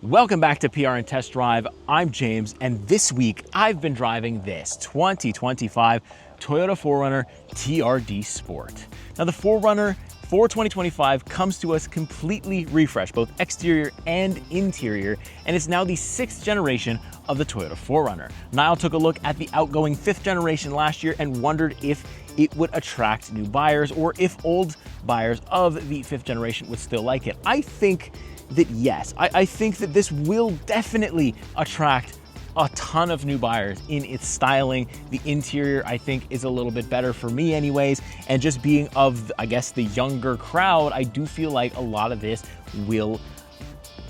Welcome back to PR and Test Drive. I'm James, and this week I've been driving this 2025 Toyota 4Runner TRD Sport. Now the 4Runner for 2025 comes to us completely refreshed, both exterior and interior, and it's now the 6th generation of the Toyota 4Runner. Niall took a look at the outgoing 5th generation last year and wondered if it would attract new buyers or if old buyers of the 5th generation would still like it. I think that yes, I think that this will definitely attract a ton of new buyers in its styling. The interior, I think, is a little bit better for me anyways, and just being of, I guess, the younger crowd, I do feel like a lot of this will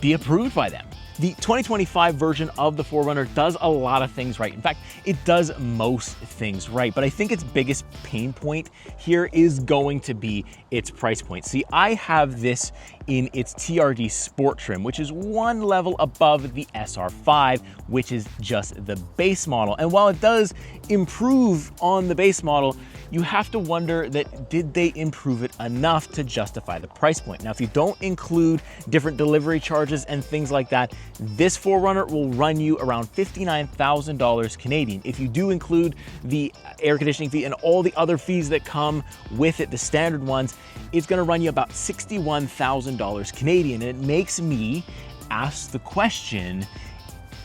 be approved by them. The 2025 version of the 4Runner does a lot of things right. In fact, it does most things right, but I think its biggest pain point here is going to be its price point. See, I have this in its TRD Sport trim, which is one level above the SR5, which is just the base model. And while it does improve on the base model, you have to wonder that did they improve it enough to justify the price point? Now, if you don't include different delivery charges and things like that, this 4Runner will run you around $59,000 Canadian. If you do include the air conditioning fee and all the other fees that come with it, the standard ones, it's gonna run you about $61,000 Canadian. And it makes me ask the question,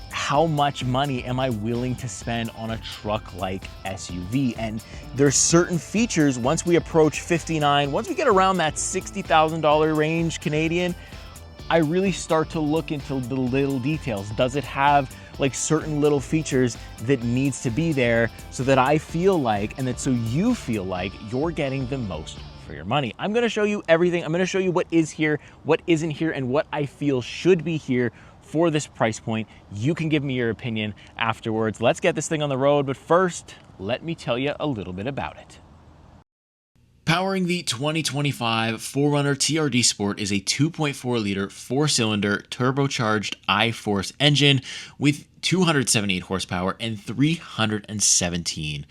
how much money am I willing to spend on a truck-like SUV? And there's certain features, once we approach 59, once we get around that $60,000 range Canadian, I really start to look into the little details. Does it have like certain little features that needs to be there so that I feel like, and that so you feel like you're getting the most for your money? I'm gonna show you everything. I'm gonna show you what is here, what isn't here, and what I feel should be here for this price point. You can give me your opinion afterwards. Let's get this thing on the road, but first, let me tell you a little bit about it. Powering the 2025 4Runner TRD Sport is a 2.4 liter 4-cylinder turbocharged I-Force engine with 278 horsepower and 317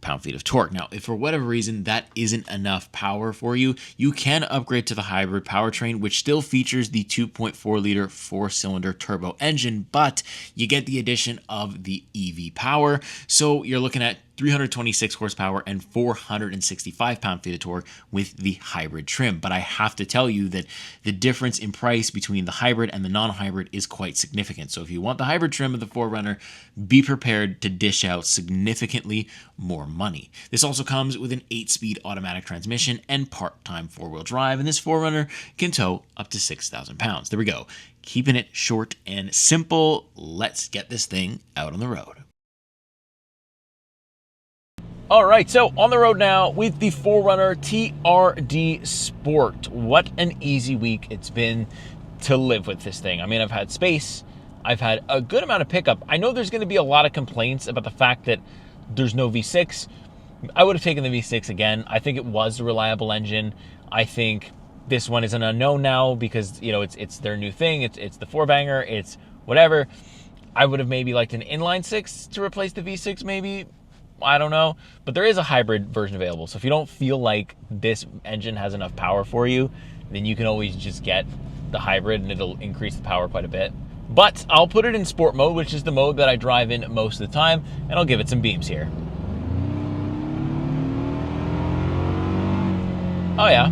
pound-feet of torque. Now, if for whatever reason that isn't enough power for you, you can upgrade to the hybrid powertrain, which still features the 2.4 liter 4-cylinder turbo engine, but you get the addition of the EV power. So you're looking at 326 horsepower and 465 pound-feet of torque with the hybrid trim. But I have to tell you that the difference in price between the hybrid and the non-hybrid is quite significant. So if you want the hybrid trim of the 4Runner, be prepared to dish out significantly more money. This also comes with an 8-speed automatic transmission and part-time 4-wheel drive, and this 4Runner can tow up to 6,000 pounds. There we go. Keeping it short and simple. Let's get this thing out on the road. All right, so on the road now with the 4Runner TRD Sport. What an easy week it's been to live with this thing. I mean, I've had space, I've had a good amount of pickup. I know there's gonna be a lot of complaints about the fact that there's no V6. I would have taken the V6 again. I think it was a reliable engine. I think this one is an unknown now because, you know, it's their new thing. It's the 4-banger, it's whatever. I would have maybe liked an inline 6 to replace the V6 maybe. I don't know, but there is a hybrid version available. So if you don't feel like this engine has enough power for you, then you can always just get the hybrid and it'll increase the power quite a bit. But I'll put it in sport mode, which is the mode that I drive in most of the time, and I'll give it some beams here. Oh yeah.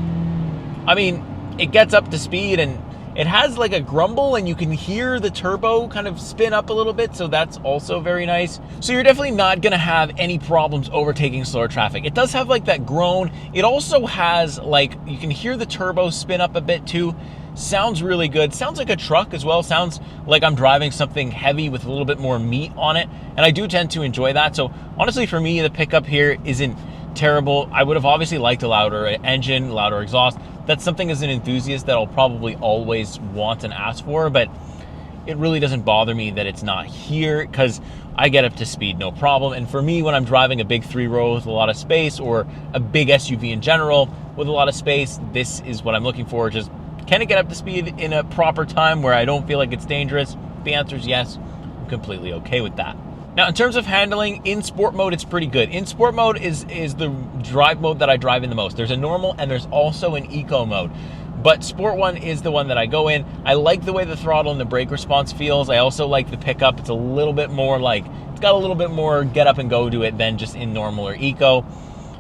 I mean, it gets up to speed and it has like a grumble and you can hear the turbo kind of spin up a little bit, so that's also very nice. So you're definitely not gonna have any problems overtaking slower traffic. It does have like that groan. It also has like, you can hear the turbo spin up a bit too. Sounds really good. Sounds like a truck as well. Sounds like I'm driving something heavy with a little bit more meat on it. And I do tend to enjoy that. So honestly, for me, the pickup here isn't terrible. I would have obviously liked a louder engine, louder exhaust. That's something as an enthusiast that I'll probably always want and ask for, but it really doesn't bother me that it's not here because I get up to speed no problem. And for me, when I'm driving a big 3-row with a lot of space or a big SUV in general with a lot of space, this is what I'm looking for. Just, can it get up to speed in a proper time where I don't feel like it's dangerous? The answer is yes. I'm completely okay with that. Now, in terms of handling, in sport mode, it's pretty good. In sport mode is the drive mode that I drive in the most. There's a normal and there's also an eco mode. but Sport One is the one that I go in. I like the way the throttle and the brake response feels. I also like the pickup. It's a little bit more like, it's got a little bit more get up and go to it than just in normal or eco.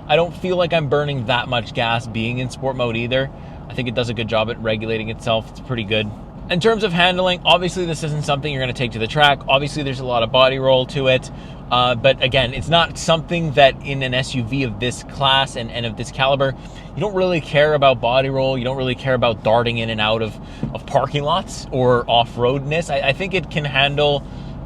I don't feel like I'm burning that much gas being in sport mode either. I think it does a good job at regulating itself. It's pretty good. In terms of handling, obviously this isn't something you're going to take to the track. Obviously there's a lot of body roll to it. But again, it's not something that in an SUV of this class and of this caliber, you don't really care about body roll. You don't really care about darting in and out of parking lots or off-roadness. I think it can handle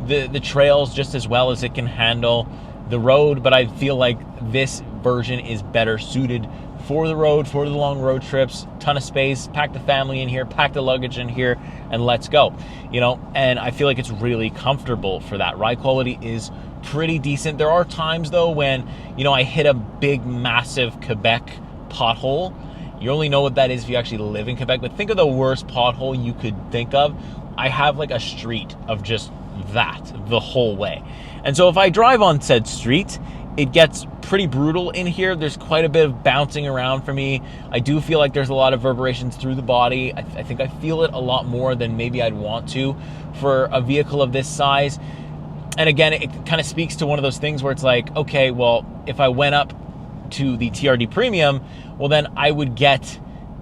the trails just as well as it can handle the road, but I feel like this version is better suited for the road, for the long road trips. Ton of space, pack the family in here, pack the luggage in here, and let's go. And I feel like it's really comfortable for that. Ride quality is pretty decent. There are times though when, I hit a big, massive Quebec pothole. You only know what that is if you actually live in Quebec, but think of the worst pothole you could think of. I have like a street of just that the whole way. And so if I drive on said street, it gets pretty brutal in here. There's quite a bit of bouncing around for me. I do feel like there's a lot of reverberations through the body. I think I feel it a lot more than maybe I'd want to for a vehicle of this size. And again, it kind of speaks to one of those things where it's like, okay, well, if I went up to the TRD Premium, well, then I would get,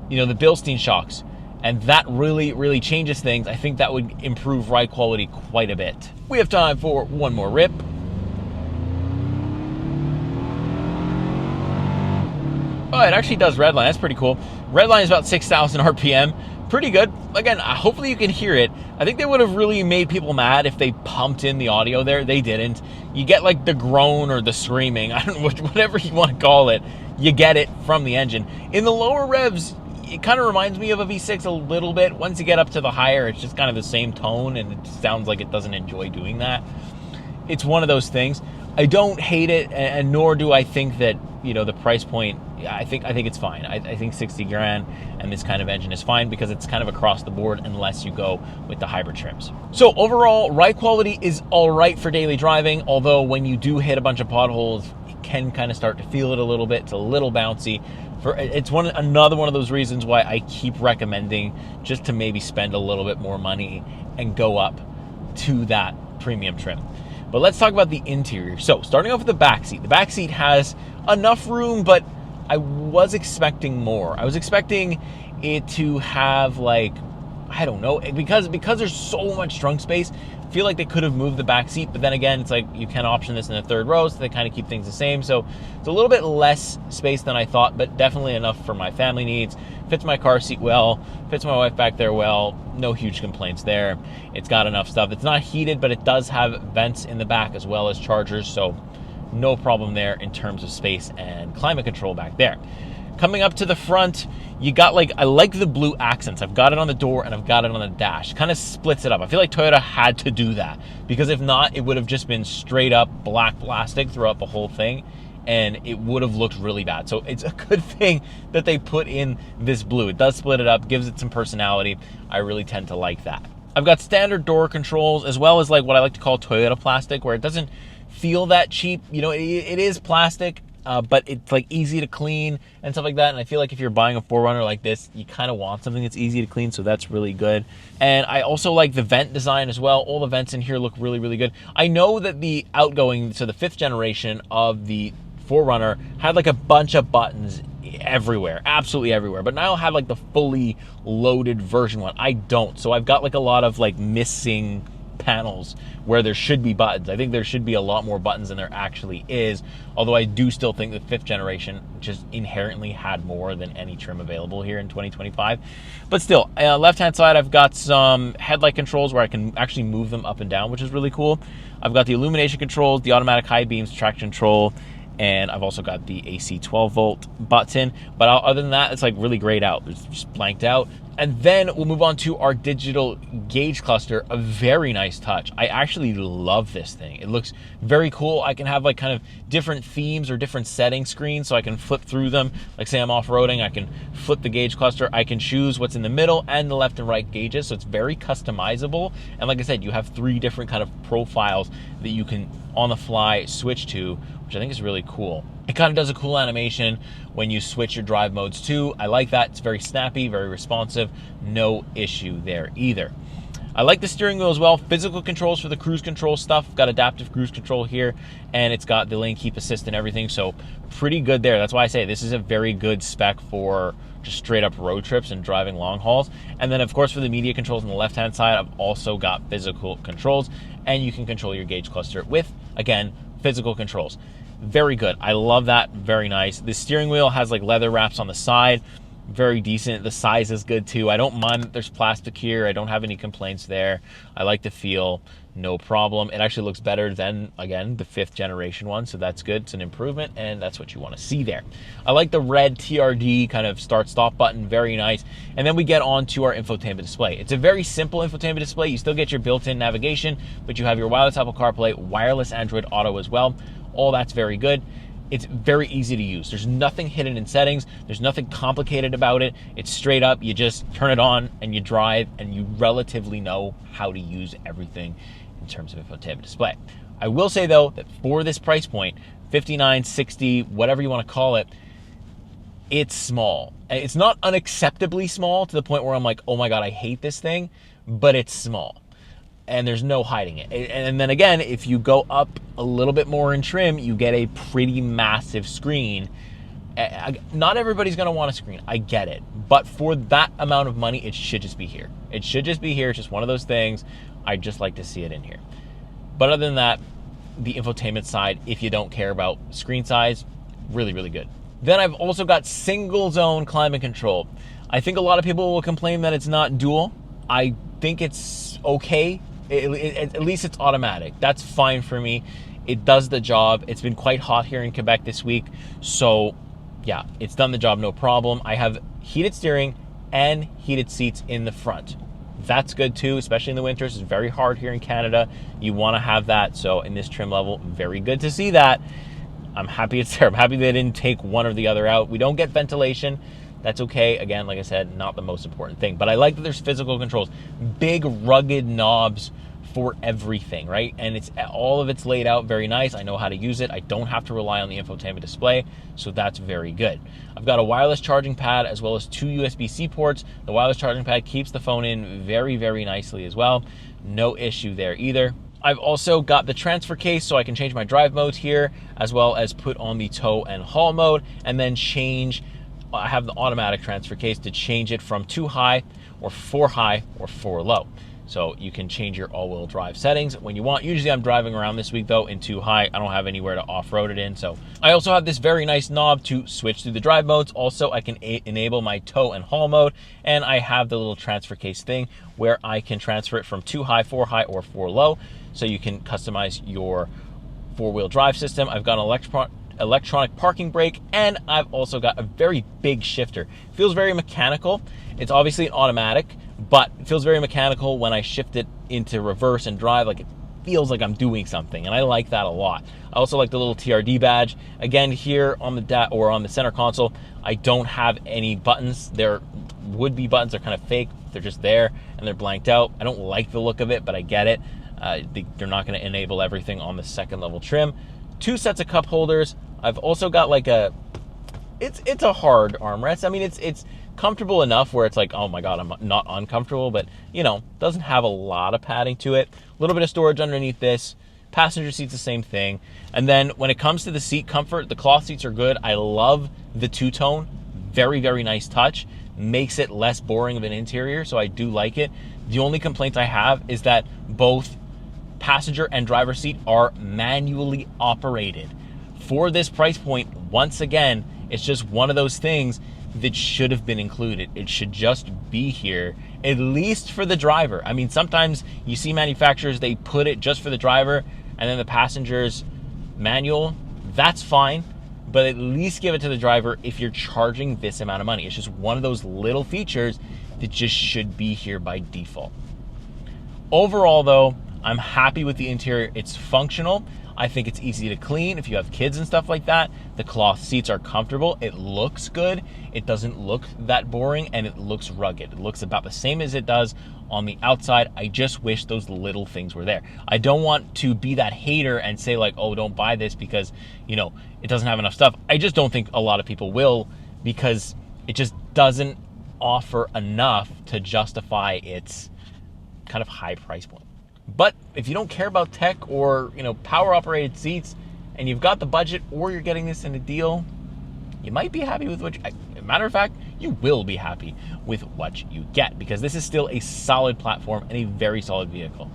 the Bilstein shocks. And that really, really changes things. I think that would improve ride quality quite a bit. We have time for one more rip. Oh, it actually does redline. That's pretty cool. Redline is about 6,000 RPM. Pretty good. Again, hopefully you can hear it. I think they would have really made people mad if they pumped in the audio there. They didn't. You get like the groan or the screaming. I don't know, whatever you want to call it. You get it from the engine. In the lower revs, it kind of reminds me of a V6 a little bit. Once you get up to the higher, it's just kind of the same tone, and it sounds like it doesn't enjoy doing that. It's one of those things. I don't hate it, and nor do I think that, the price point, I think it's fine. I think 60 grand and this kind of engine is fine because it's kind of across the board unless you go with the hybrid trims. So overall, ride quality is all right for daily driving, although when you do hit a bunch of potholes, you can kind of start to feel it a little bit. It's a little bouncy. It's another one of those reasons why I keep recommending just to maybe spend a little bit more money and go up to that premium trim. But let's talk about the interior. So starting off with the back seat. The back seat has enough room, but I was expecting more. I was expecting it to have like, I don't know, because there's so much trunk space, I feel like they could have moved the back seat, but then again, it's like you can option this in the third row, so they kind of keep things the same. So it's a little bit less space than I thought, but definitely enough for my family needs. Fits my car seat well, fits my wife back there well, no huge complaints there. It's got enough stuff. It's not heated, but it does have vents in the back as well as chargers, so no problem there in terms of space and climate control back there. Coming up to the front, you got I like the blue accents. I've got it on the door and I've got it on the dash. Kind of splits it up. I feel like Toyota had to do that because if not, it would have just been straight up black plastic throughout the whole thing and it would have looked really bad. So it's a good thing that they put in this blue. It does split it up, gives it some personality. I really tend to like that. I've got standard door controls as well as what I like to call Toyota plastic, where it doesn't feel that cheap. It is plastic, but it's easy to clean and stuff like that. And I feel like if you're buying a 4Runner like this, you kind of want something that's easy to clean, so that's really good. And I also like the vent design as well. All the vents in here look really, really good. I know that the outgoing, so the 5th generation of the 4Runner had a bunch of buttons everywhere, absolutely everywhere, but now I have the fully loaded version one. I don't, so I've got a lot of missing panels where there should be buttons. I think there should be a lot more buttons than there actually is, although I do still think the 5th generation just inherently had more than any trim available here in 2025. But still, left hand side I've got some headlight controls where I can actually move them up and down, which is really cool. I've got the illumination controls, the automatic high beams, traction control, and I've also got the AC 12 volt button. But other than that, it's really grayed out. It's just blanked out. And then we'll move on to our digital gauge cluster, a very nice touch. I actually love this thing. It looks very cool. I can have kind of different themes or different setting screens, so I can flip through them. Say I'm off-roading, I can flip the gauge cluster. I can choose what's in the middle and the left and right gauges, so it's very customizable. And like I said, you have 3 different kind of profiles that you can on the fly switch to, which I think is really cool. It kind of does a cool animation when you switch your drive modes too. I like that. It's very snappy, very responsive. No issue there either. I like the steering wheel as well. Physical controls for the cruise control stuff. Got adaptive cruise control here, and it's got the lane keep assist and everything, so pretty good there. That's why I say this is a very good spec for just straight up road trips and driving long hauls. And then of course for the media controls on the left hand side, I've also got physical controls, and you can control your gauge cluster with, again, physical controls. Very good. I love that. Very nice. The steering wheel has like leather wraps on the side. Very decent. The size is good too. I don't mind that there's plastic here. I don't have any complaints there. I like the feel. No problem. It actually looks better than, again, the 5th generation one, so that's good. It's an improvement, and that's what you want to see there. I like the red TRD kind of start-stop button. Very nice. And then we get on to our infotainment display. It's a very simple infotainment display. You still get your built-in navigation, but you have your wireless Apple CarPlay, wireless Android Auto as well. All that's very good. It's very easy to use. There's nothing hidden in settings. There's nothing complicated about it. It's straight up. You just turn it on and you drive, and you relatively know how to use everything in terms of infotainment display. I will say though that for this price point, 59, 60, whatever you want to call it, it's small. It's not unacceptably small to the point where I'm like, oh my God, I hate this thing, but it's small. And there's no hiding it. And then again, if you go up a little bit more in trim, you get a pretty massive screen. Not everybody's gonna want a screen, I get it. But for that amount of money, it should just be here. It should just be here. It's just one of those things. I'd just like to see it in here. But other than that, the infotainment side, if you don't care about screen size, really, really good. Then I've also got single zone climate control. I think a lot of people will complain that it's not dual. I think it's okay. At least it's automatic. That's fine for me. It does the job. It's been quite hot here in Quebec this week. So yeah, it's done the job, no problem. I have heated steering and heated seats in the front. That's good too, especially in the winters. It's very hard here in Canada. You want to have that. So in this trim level, very good to see that. I'm happy it's there. I'm happy they didn't take one or the other out. We don't get ventilation. That's okay. Again, like I said, not the most important thing. But I like that there's physical controls. Big, rugged knobs for everything, right? And it's all of it's laid out very nice. I know how to use it. I don't have to rely on the infotainment display, so that's very good. I've got a wireless charging pad as well as 2 USB-C ports. The wireless charging pad keeps the phone in very, very nicely as well. No issue there either. I've also got the transfer case so I can change my drive modes here, as well as put on the tow and haul mode, and then change. I have the automatic transfer case to change it from 2 high or 4 high or 4 low. So you can change your all-wheel drive settings when you want. Usually I'm driving around this week though in 2 high. I don't have anywhere to off-road it in. So I also have this very nice knob to switch through the drive modes. Also, I can enable my tow and haul mode. And I have the little transfer case thing where I can transfer it from 2 high, 4 high, or 4 low. So you can customize your 4-wheel drive system. I've got an electronic parking brake, and I've also got a very big shifter. It feels very mechanical. It's obviously an automatic, but it feels very mechanical when I shift it into reverse and drive. Like, it feels like I'm doing something, and I like that a lot. I also like the little TRD badge. Again, here on the on the center console, I don't have any buttons. There would be buttons. They're kind of fake. They're just there, and they're blanked out. I don't like the look of it, but I get it. They're not going to enable everything on the second level trim. 2 sets of cup holders. I've also got like a, it's a hard armrest. I mean, it's comfortable enough where it's like, oh my God, I'm not uncomfortable, but you know, doesn't have a lot of padding to it. A little bit of storage underneath this. Passenger seat's the same thing. And then when it comes to the seat comfort, the cloth seats are good. I love the two-tone. Very, very nice touch. Makes it less boring of an interior, so I do like it. The only complaint I have is that both passenger and driver seat are manually operated. For this price point, once again, it's just one of those things that should have been included. It should just be here, at least for the driver. I mean, sometimes you see manufacturers, they put it just for the driver and then the passenger's manual. That's fine, but at least give it to the driver if you're charging this amount of money. It's just one of those little features that just should be here by default. Overall though, I'm happy with the interior. It's functional. I think it's easy to clean if you have kids and stuff like that. The cloth seats are comfortable. It looks good. It doesn't look that boring, and it looks rugged. It looks about the same as it does on the outside. I just wish those little things were there. I don't want to be that hater and say like, oh, don't buy this because, you know, it doesn't have enough stuff. I just don't think a lot of people will, because it just doesn't offer enough to justify its kind of high price point. But if you don't care about tech or, you know, power operated seats, and you've got the budget, or you're getting this in a deal, you might be happy with what matter of fact, you will be happy with what you get, because this is still a solid platform and a very solid vehicle.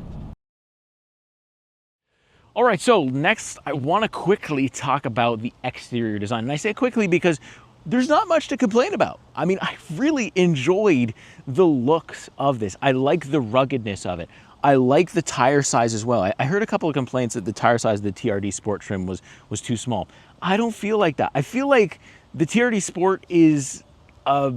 All right, so next I want to quickly talk about the exterior design. And I say quickly because there's not much to complain about. I mean, I really enjoyed the looks of this. I like the ruggedness of it. I like the tire size as well. I heard a couple of complaints that the tire size of the TRD Sport trim was too small. I don't feel like that. I feel like the TRD Sport is a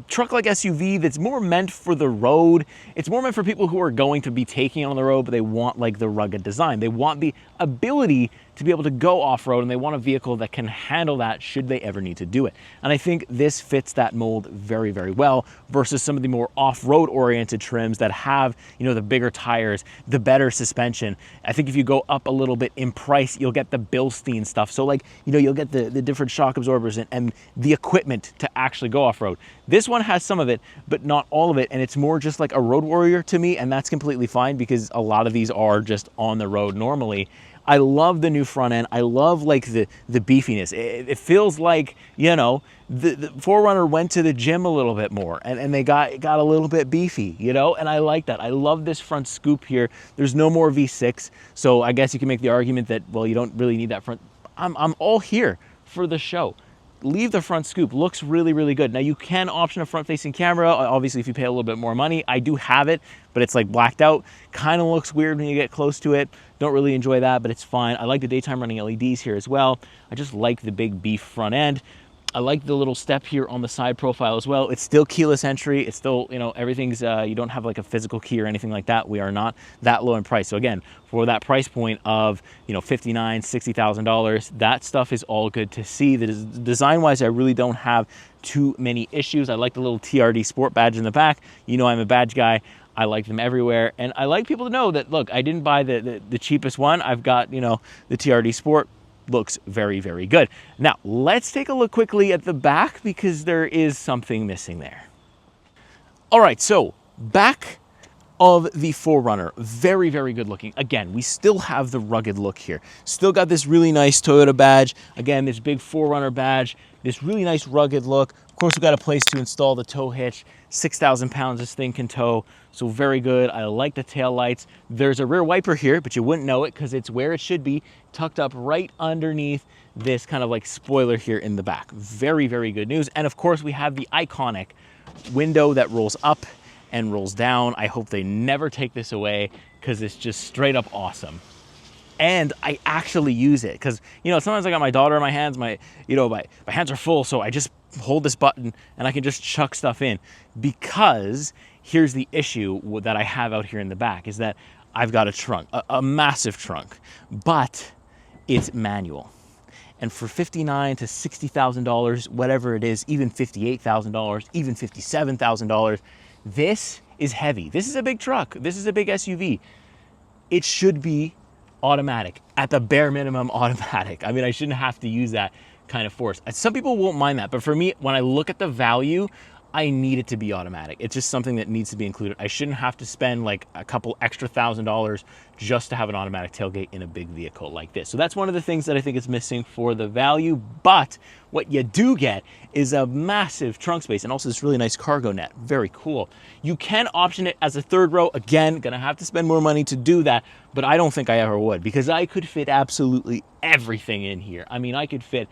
truck-like SUV that's more meant for the road. It's more meant for people who are going to be taking it on the road, but they want like the rugged design. They want the ability to be able to go off-road, and they want a vehicle that can handle that should they ever need to do it. And I think this fits that mold very, very well versus some of the more off-road oriented trims that have, you know, the bigger tires, the better suspension. I think if you go up a little bit in price, you'll get the Bilstein stuff. So like, you know, you'll get the different shock absorbers and the equipment to actually go off-road. This one has some of it, but not all of it. And it's more just like a road warrior to me. And that's completely fine, because a lot of these are just on the road normally. I love the new front end. I love like the beefiness. It feels like, you know, the 4Runner went to the gym a little bit more, and they got a little bit beefy, you know, and I like that. I love this front scoop here. There's no more V6, so I guess you can make the argument that, well, you don't really need that front. I'm all here for the show. Leave the front scoop. Looks really, really good. Now you can option a front-facing camera, obviously, if you pay a little bit more money. I do have it, but it's like blacked out. Kind of looks weird when you get close to it. Don't really enjoy that, but it's fine. I like the daytime running LEDs here as well. I just like the big beef front end. I like the little step here on the side profile as well. It's still keyless entry. It's still, you know, everything's, you don't have like a physical key or anything like that. We are not that low in price. So again, for that price point of, you know, $59,000, $60,000, that stuff is all good to see. Design-wise, I really don't have too many issues. I like the little TRD Sport badge in the back. You know, I'm a badge guy. I like them everywhere. And I like people to know that, look, I didn't buy the cheapest one. I've got, you know, the TRD Sport. Looks very, very good. Now, let's take a look quickly at the back, because there is something missing there. All right, so back of the 4Runner, very, very good looking. Again, we still have the rugged look here. Still got this really nice Toyota badge. Again, this big 4Runner badge, this really nice rugged look. Of course, we've got a place to install the tow hitch. 6,000 pounds this thing can tow, so very good. I like the tail lights. There's a rear wiper here, but you wouldn't know it because it's where it should be, tucked up right underneath this kind of like spoiler here in the back. Very, very good news. And of course, we have the iconic window that rolls up and rolls down. I hope they never take this away, because it's just straight up awesome. And I actually use it because, you know, sometimes I got my daughter in my hands, my hands are full, so I just hold this button and I can just chuck stuff in. Because here's the issue that I have out here in the back, is that I've got a trunk, a massive trunk, but it's manual. And for $59,000 to $60,000, whatever it is, even $58,000, even $57,000, this is heavy. This is a big truck. This is a big SUV. It should be automatic, at the bare minimum automatic. I mean, I shouldn't have to use that kind of force. Some people won't mind that, but for me, when I look at the value, I need it to be automatic. It's just something that needs to be included. I shouldn't have to spend like a couple extra $1,000 just to have an automatic tailgate in a big vehicle like this. So that's one of the things that I think is missing for the value. But what you do get is a massive trunk space, and also this really nice cargo net. Very cool. You can option it as a third row. Again, gonna have to spend more money to do that, but I don't think I ever would, because I could fit absolutely everything in here. I mean, I could fit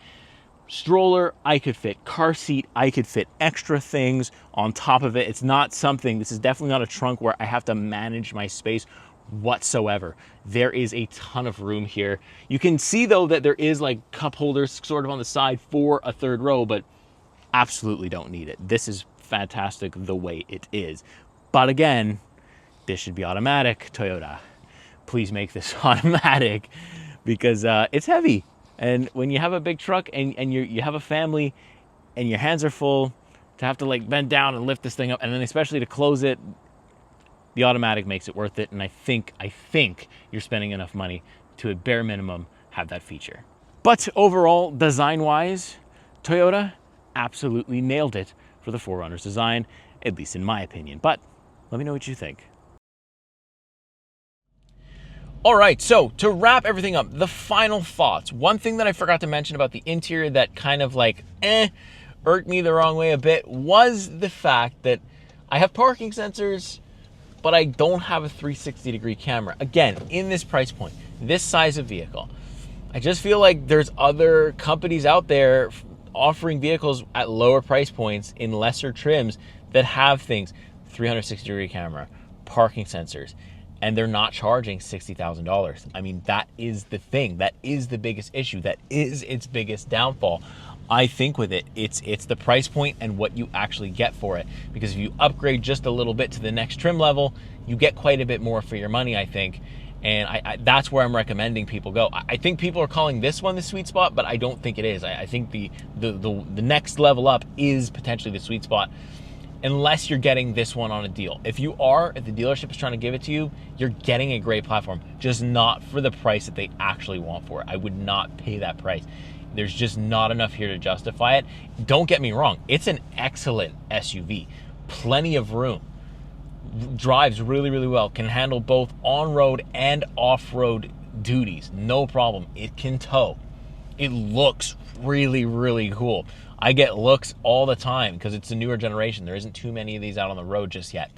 stroller, I could fit car seat, I could fit extra things on top of it. It's not something, this is definitely not a trunk where I have to manage my space whatsoever. There is a ton of room here. You can see though that there is like cup holders sort of on the side for a third row, but absolutely don't need it. This is fantastic the way it is. But again, this should be automatic, Toyota. please make this automatic, because it's heavy. And when you have a big truck and you have a family and your hands are full, to have to like bend down and lift this thing up, and then especially to close it, the automatic makes it worth it. And I think you're spending enough money to, at bare minimum, have that feature. But overall, design-wise, Toyota absolutely nailed it for the 4Runner's design, at least in my opinion. But let me know what you think. All right, so to wrap everything up, the final thoughts. One thing that I forgot to mention about the interior that kind of like, irked me the wrong way a bit was the fact that I have parking sensors, but I don't have a 360-degree camera. Again, in this price point, this size of vehicle, I just feel like there's other companies out there offering vehicles at lower price points in lesser trims that have things, 360-degree camera, parking sensors, and they're not charging $60,000. I mean, that is the thing. That is the biggest issue. That is its biggest downfall. I think with it, it's the price point and what you actually get for it. Because if you upgrade just a little bit to the next trim level, you get quite a bit more for your money, I think. And that's where I'm recommending people go. I think people are calling this one the sweet spot, but I don't think it is. I think the next level up is potentially the sweet spot, unless you're getting this one on a deal. If the dealership is trying to give it to you, you're getting a great platform, just not for the price that they actually want for it. I would not pay that price. There's just not enough here to justify it. Don't get me wrong, it's an excellent SUV. Plenty of room. Drives really, really well. Can handle both on-road and off-road duties. No problem. It can tow. It looks really, really cool. I get looks all the time because it's a newer generation. There isn't too many of these out on the road just yet.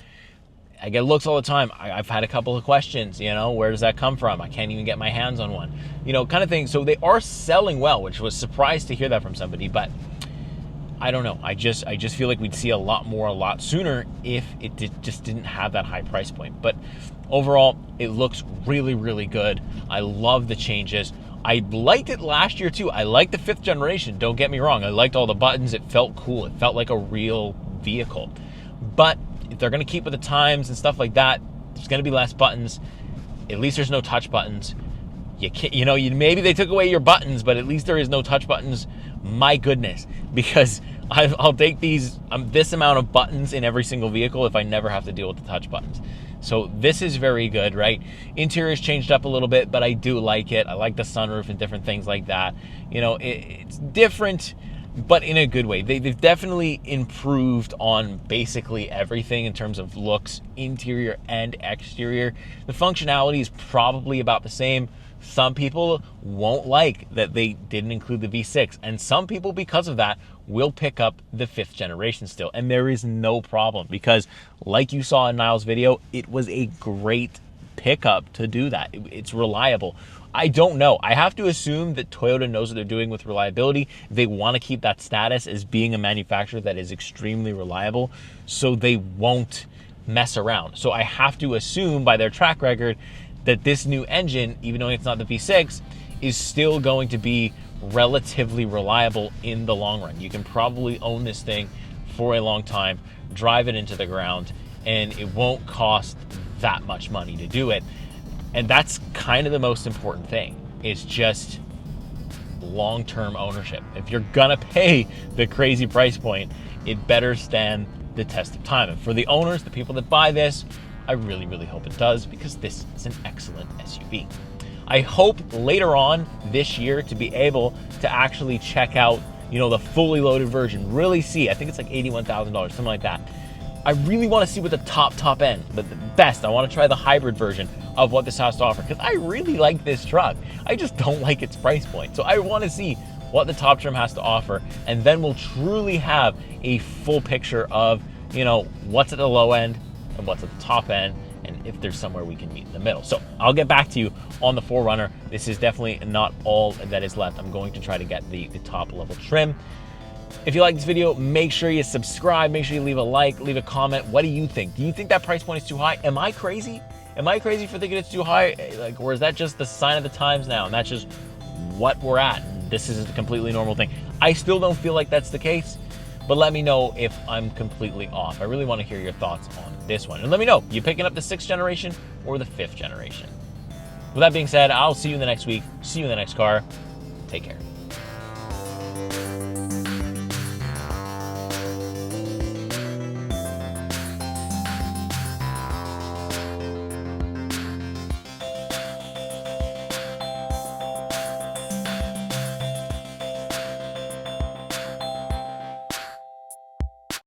I get looks all the time. I've had a couple of questions, where does that come from? I can't even get my hands on one, kind of thing. So they are selling well, which was surprised to hear that from somebody, but I don't know. I just feel like we'd see a lot more, a lot sooner if it just didn't have that high price point. But overall, it looks really, really good. I love the changes. I liked it last year too. I liked the 5th generation. Don't get me wrong. I liked all the buttons. It felt cool. It felt like a real vehicle. But if they're going to keep with the times and stuff like that, there's going to be less buttons. At least there's no touch buttons. You can't, maybe they took away your buttons, but at least there is no touch buttons. My goodness, because I'll take this amount of buttons in every single vehicle if I never have to deal with the touch buttons. So this is very good, right? Interior's changed up a little bit, but I do like it. I like the sunroof and different things like that. It's different, but in a good way. They've definitely improved on basically everything in terms of looks, interior and exterior. The functionality is probably about the same. Some people won't like that they didn't include the V6, and some people, because of that, will pick up the 5th generation still. And there is no problem, because like you saw in Niall's video, it was a great pickup to do that. It's reliable. I don't know. I have to assume that Toyota knows what they're doing with reliability. They want to keep that status as being a manufacturer that is extremely reliable, so they won't mess around. So I have to assume by their track record that this new engine, even though it's not the V6, is still going to be relatively reliable in the long run. You can probably own this thing for a long time, drive it into the ground, and it won't cost that much money to do it. And that's kind of the most important thing. It's just long-term ownership. If you're gonna pay the crazy price point, it better stand the test of time. And for the owners, the people that buy this, I really, really hope it does, because this is an excellent SUV. I hope later on this year to be able to actually check out, the fully loaded version, really see, I think it's like $81,000, something like that. I really want to see what the top end, the best. I want to try the hybrid version of what this has to offer, because I really like this truck. I just don't like its price point. So I want to see what the top trim has to offer, and then we'll truly have a full picture of, what's at the low end and what's at the top end, and if there's somewhere we can meet in the middle. So I'll get back to you on the 4Runner. This is definitely not all that is left. I'm going to try to get the top level trim. If you like this video, make sure you subscribe, make sure you leave a like, leave a comment. What do you think? Do you think that price point is too high? Am I crazy? Am I crazy for thinking it's too high? Or is that just the sign of the times now, and that's just what we're at? This is a completely normal thing. I still don't feel like that's the case, but let me know if I'm completely off. I really want to hear your thoughts on this one. And let me know, you picking up the 6th generation or the 5th generation? With that being said, I'll see you in the next week. See you in the next car. Take care.